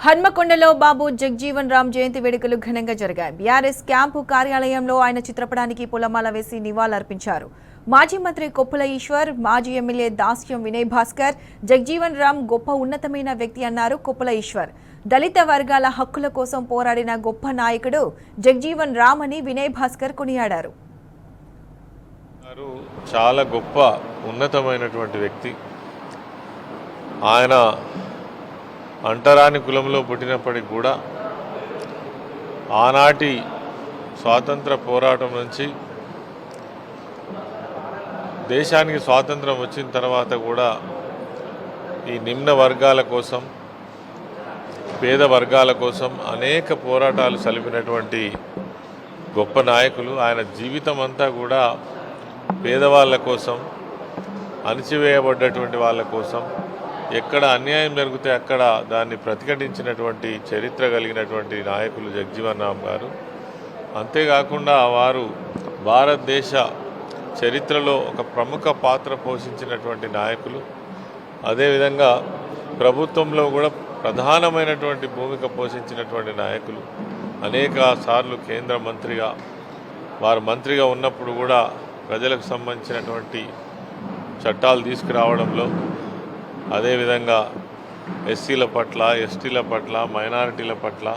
హన్మకొండలో బాబు జగ్జీవన్ రామ్ జయంతి వేడుకలు ఘనంగా జరిగాయి. బీఆర్ఎస్ క్యాంపు కార్యాలయంలో ఆయన చిత్రపటానికి పూలమాల వేసి నివాళులర్పించారు. మాజీ మంత్రి కొప్పుల ఈశ్వర్, మాజీ ఎమ్మెల్యే దాస్యం వినయ్ భాస్కర్ జగ్జీవన్ రామ్ గొప్ప ఉన్నతమైన వ్యక్తి అన్నారు కొప్పుల ఈశ్వర్. దళిత వర్గాల హక్కుల కోసం పోరాడిన గొప్ప నాయకుడు జగ్జీవన్ రామ్ అని వినయ్ భాస్కర్ కొనియాడారు. చాలా గొప్ప ఉన్నతమైనటువంటి వ్యక్తి. ఆయన అంటరాని కులంలో పుట్టినప్పటికి కూడా ఆనాటి స్వాతంత్ర పోరాటం నుంచి దేశానికి స్వాతంత్రం వచ్చిన తర్వాత కూడా ఈ నిమ్న వర్గాల కోసం, పేద వర్గాల కోసం అనేక పోరాటాలు సలిపినటువంటి గొప్ప నాయకులు. ఆయన జీవితం అంతా కూడా పేదవాళ్ళ కోసం, అణచివేయబడ్డటువంటి వాళ్ళ కోసం, ఎక్కడ అన్యాయం జరిగితే అక్కడ దాన్ని ప్రతిఘటించినటువంటి చరిత్ర కలిగినటువంటి నాయకులు జగ్జీవన్ రామ్ గారు. అంతేకాకుండా వారు భారతదేశ చరిత్రలో ఒక ప్రముఖ పాత్ర పోషించినటువంటి నాయకులు. అదేవిధంగా ప్రభుత్వంలో కూడా ప్రధానమైనటువంటి భూమిక పోషించినటువంటి నాయకులు. అనేక సార్లు కేంద్ర మంత్రిగా, వారు మంత్రిగా ఉన్నప్పుడు కూడా ప్రజలకు సంబంధించినటువంటి చట్టాలు తీసుకురావడంలో, అదేవిధంగా ఎస్సీల పట్ల, ఎస్టీల పట్ల, మైనారిటీల పట్ల,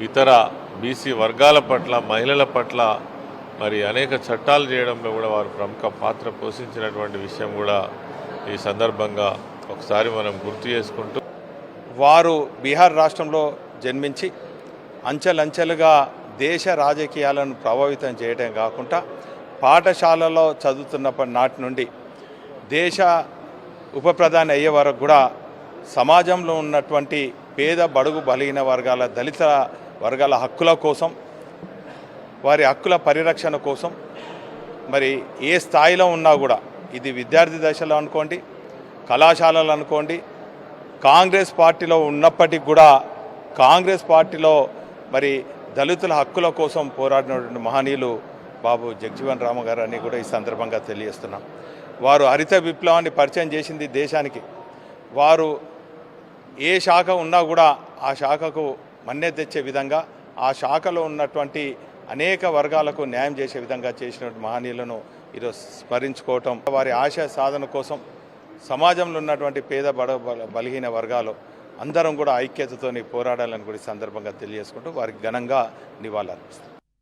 ఇతర బీసీ వర్గాల పట్ల, మహిళల పట్ల మరి అనేక చట్టాలు చేయడంలో కూడా వారు ప్రముఖ పాత్ర పోషించినటువంటి విషయం కూడా ఈ సందర్భంగా ఒకసారి మనం గుర్తు చేసుకుంటూ, వారు బీహార్ రాష్ట్రంలో జన్మించి అంచెలంచెలుగా దేశ రాజకీయాలను ప్రభావితం చేయడం కాకుండా పాఠశాలలో చదువుతున్నప్పటి నాటి నుండి దేశ ఉప ప్రధాని అయ్యే వరకు కూడా సమాజంలో ఉన్నటువంటి పేద, బడుగు, బలహీన వర్గాల, దళిత వర్గాల హక్కుల కోసం, వారి హక్కుల పరిరక్షణ కోసం మరి ఏ స్థాయిలో ఉన్నా కూడా, ఇది విద్యార్థి దశలో అనుకోండి, కళాశాలలు అనుకోండి, కాంగ్రెస్ పార్టీలో ఉన్నప్పటికీ కూడా కాంగ్రెస్ పార్టీలో మరి దళితుల హక్కుల కోసం పోరాడినటువంటి మహనీయులు బాబు జగ్జీవన్ రామ్ గారు అని కూడా ఈ సందర్భంగా తెలియజేస్తున్నాం. వారు హరిత విప్లవాన్ని పరిచయం చేసింది దేశానికి. వారు ఏ శాఖ ఉన్నా కూడా ఆ శాఖకు మన్నె తెచ్చే విధంగా, ఆ శాఖలో ఉన్నటువంటి అనేక వర్గాలకు న్యాయం చేసే విధంగా చేసినటువంటి మహనీయులను ఈరోజు స్మరించుకోవటం, వారి ఆశయ సాధన కోసం సమాజంలో ఉన్నటువంటి పేద, బలహీన వర్గాలు అందరం కూడా ఐక్యతతోని పోరాడాలని కూడా ఈ సందర్భంగా తెలియజేసుకుంటూ వారికి ఘనంగా నివాళులర్పిస్తాం.